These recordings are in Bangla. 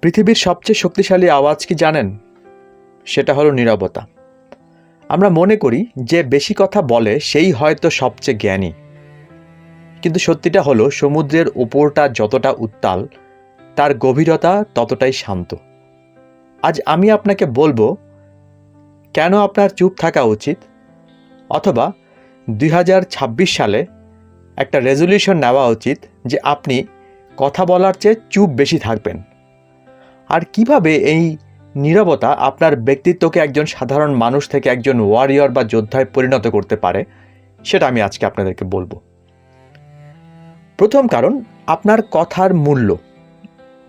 পৃথিবীর সবচেয়ে শক্তিশালী আওয়াজ কি জানেন? সেটা হলো নীরবতা। আমরা মনে করি যে বেশি কথা বলে সেই হয়তো সবচেয়ে জ্ঞানী। কিন্তু সত্যিটা হলো সমুদ্রের উপরটা যতটা উত্তাল, তার গভীরতা ততটাই শান্ত। আজ আমি আপনাকে বলবো কেন আপনার চুপ থাকা উচিত, অথবা 2026 সালে একটা রেজলিউশন নেওয়া উচিত যে আপনি কথা বলার চেয়ে চুপ বেশি থাকবেন। আর কিভাবে এই নীরবতা আপনার ব্যক্তিত্বকে একজন সাধারণ মানুষ থেকে একজন ওয়ারিয়র বা যোদ্ধায় পরিণত করতে পারে, সেটা আমি আজকে আপনাদেরকে বলবো। প্রথম কারণ, আপনার কথার মূল্য।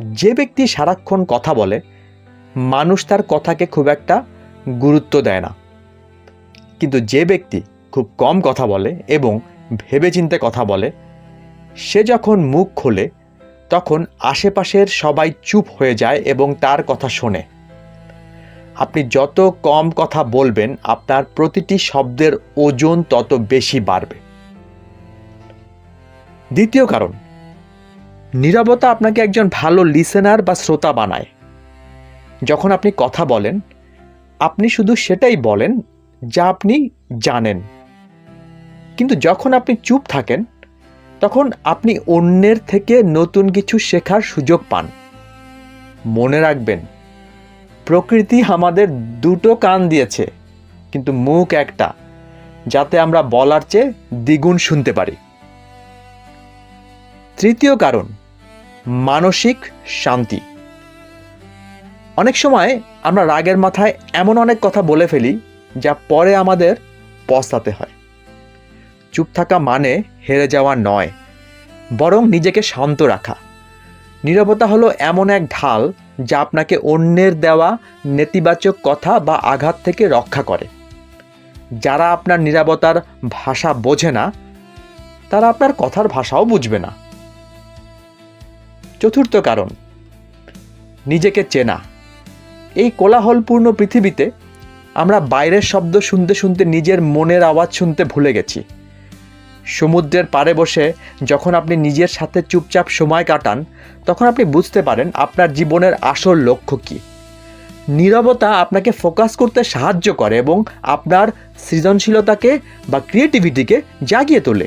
যে ব্যক্তি সারাক্ষণ কথা বলে, মানুষ তার কথাকে খুব একটা গুরুত্ব দেয় না। কিন্তু যে ব্যক্তি খুব কম কথা বলে এবং ভেবেচিন্তে কথা বলে, সে যখন মুখ খোলে তখন আশেপাশের সবাই চুপ হয়ে যায় এবং তার কথা শোনে। আপনি যত কম কথা বলবেন, আপনার প্রতিটি শব্দের ওজন তত বেশি বাড়বে। দ্বিতীয় কারণ, নীরবতা আপনাকে একজন ভালো লিসেনার বা শ্রোতা বানায়। যখন আপনি কথা বলেন, আপনি শুধু সেটাই বলেন যা আপনি জানেন। কিন্তু যখন আপনি চুপ থাকেন, তখন আপনি অন্যের থেকে নতুন কিছু শেখার সুযোগ পান। মনে রাখবেন, প্রকৃতি আমাদের দুটো কান দিয়েছে, কিন্তু মুখ একটা, যাতে আমরা বলার চেয়ে দ্বিগুণ শুনতে পারি। তৃতীয় কারণ, মানসিক শান্তি। অনেক সময় আমরা রাগের মাথায় এমন অনেক কথা বলে ফেলি যা পরে আমাদের পস্তাতে হয়। চুপ থাকা মানে হেরে যাওয়া নয়, বরং নিজেকে শান্ত রাখা। নীরবতা হলো এমন এক ঢাল যা আপনাকে অন্যের দেওয়া নেতিবাচক কথা বা আঘাত থেকে রক্ষা করে। যারা আপনার নীরবতার ভাষা বোঝে না, তারা আপনার কথার ভাষাও বুঝবে না। চতুর্থ কারণ, নিজেকে চেনা। এই কোলাহলপূর্ণ পৃথিবীতে আমরা বাইরের শব্দ শুনতে শুনতে নিজের মনের আওয়াজ শুনতে ভুলে গেছি। সমুদ্রের পাড়ে বসে যখন আপনি নিজের সাথে চুপচাপ সময় কাটান, তখন আপনি বুঝতে পারেন আপনার জীবনের আসল লক্ষ্য কী। নীরবতা আপনাকে ফোকাস করতে সাহায্য করে এবং আপনার সৃজনশীলতাকে বা ক্রিয়েটিভিটিকে জাগিয়ে তোলে।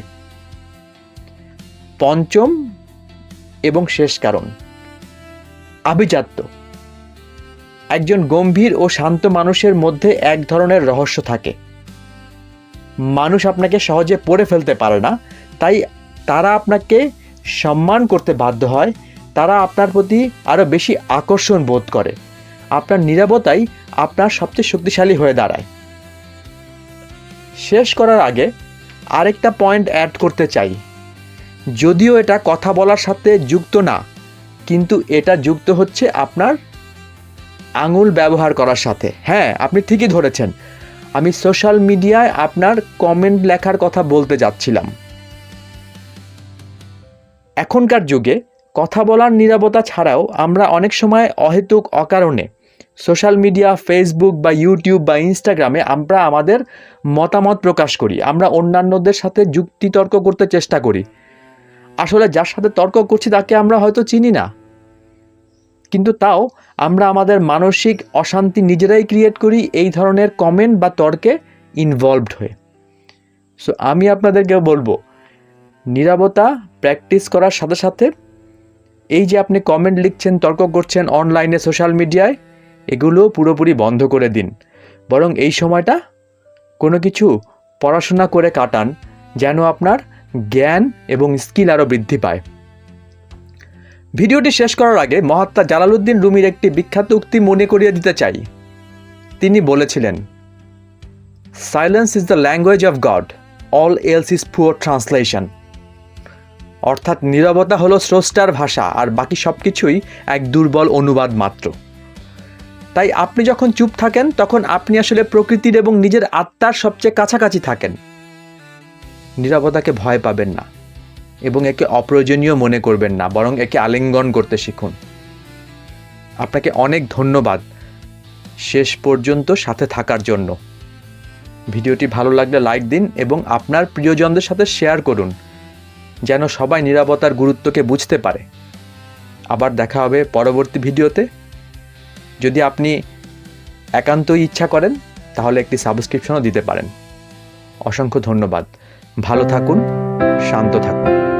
পঞ্চম এবং শেষ কারণ, আভিজাত্য। একজন গম্ভীর ও শান্ত মানুষের মধ্যে এক ধরনের রহস্য থাকে। মানুষ আপনাকে সহজে পড়ে ফেলতে পারে না, তাই তারা আপনাকে সম্মান করতে বাধ্য হয়। তারা আপনার প্রতি আরও বেশি আকর্ষণ বোধ করে। আপনার নীরবতাই আপনার সবচেয়ে শক্তিশালী হয়ে দাঁড়ায়। শেষ করার আগে আরেকটা পয়েন্ট অ্যাড করতে চাই। যদিও এটা কথা বলার সাথে যুক্ত না, কিন্তু এটা যুক্ত হচ্ছে আপনার আঙুল ব্যবহার করার সাথে। হ্যাঁ, আপনি ঠিকই ধরেছেন, আমি সোশ্যাল মিডিয়ায় আপনার কমেন্ট লেখার কথা বলতে যাচ্ছিলাম। এখনকার যুগে কথা বলার নীরবতা ছাড়াও আমরা অনেক সময় অহেতুক অকারণে সোশ্যাল মিডিয়া, ফেসবুক বা ইউটিউব বা ইনস্টাগ্রামে আমরা আমাদের মতামত প্রকাশ করি। আমরা অন্যান্যদের সাথে যুক্তিতর্ক করতে চেষ্টা করি। আসলে যার সাথে তর্ক করছি তাকে আমরা হয়তো চিনি না, কিন্তু তাও আমরা আমাদের মানসিক অশান্তি নিজেরাই ক্রিয়েট করি এই ধরনের কমেন্ট বা তর্কে ইনভলভড হয়ে। সো আমি আপনাদেরকে বলবো, নীরবতা প্র্যাকটিস করার সাথে সাথে এই যে আপনি কমেন্ট লিখছেন, তর্ক করছেন অনলাইনে, সোশ্যাল মিডিয়ায়, এগুলো পুরোপুরি বন্ধ করে দিন। বরং এই সময়টা কোনো কিছু পড়াশোনা করে কাটান, যেন আপনার জ্ঞান এবং স্কিল আরও বৃদ্ধি পায়। ভিডিওটি শেষ করার আগে মহাত্মা জালালউদ্দিন রুমির একটি বিখ্যাত উক্তি মনে করিয়ে দিতে চাই। তিনি বলেছিলেন, silence is the language of god, all else is poor translation. অর্থাৎ নীরবতা হলো স্রষ্টার ভাষা, আর বাকি সব কিছুই এক দুর্বল অনুবাদ মাত্র। তাই আপনি যখন চুপ থাকেন, তখন আপনি আসলে প্রকৃতির এবং নিজের আত্মার সবচেয়ে কাছাকাছি থাকেন। নীরবতাকে ভয় পাবেন না এবং একে অপ্রয়োজনীয় মনে করবেন না, বরং একে আলিঙ্গন করতে শিখুন। আপনাকে অনেক ধন্যবাদ শেষ পর্যন্ত সাথে থাকার জন্য। ভিডিওটি ভালো লাগলে লাইক দিন এবং আপনার প্রিয়জনদের সাথে শেয়ার করুন, যেন সবাই নীরবতার গুরুত্বকে বুঝতে পারে। আবার দেখা হবে পরবর্তী ভিডিওতে। যদি আপনি একান্তই ইচ্ছা করেন তাহলে একটি সাবস্ক্রিপশনও দিতে পারেন। অসংখ্য ধন্যবাদ। ভালো থাকুন, শান্ত থাকুন।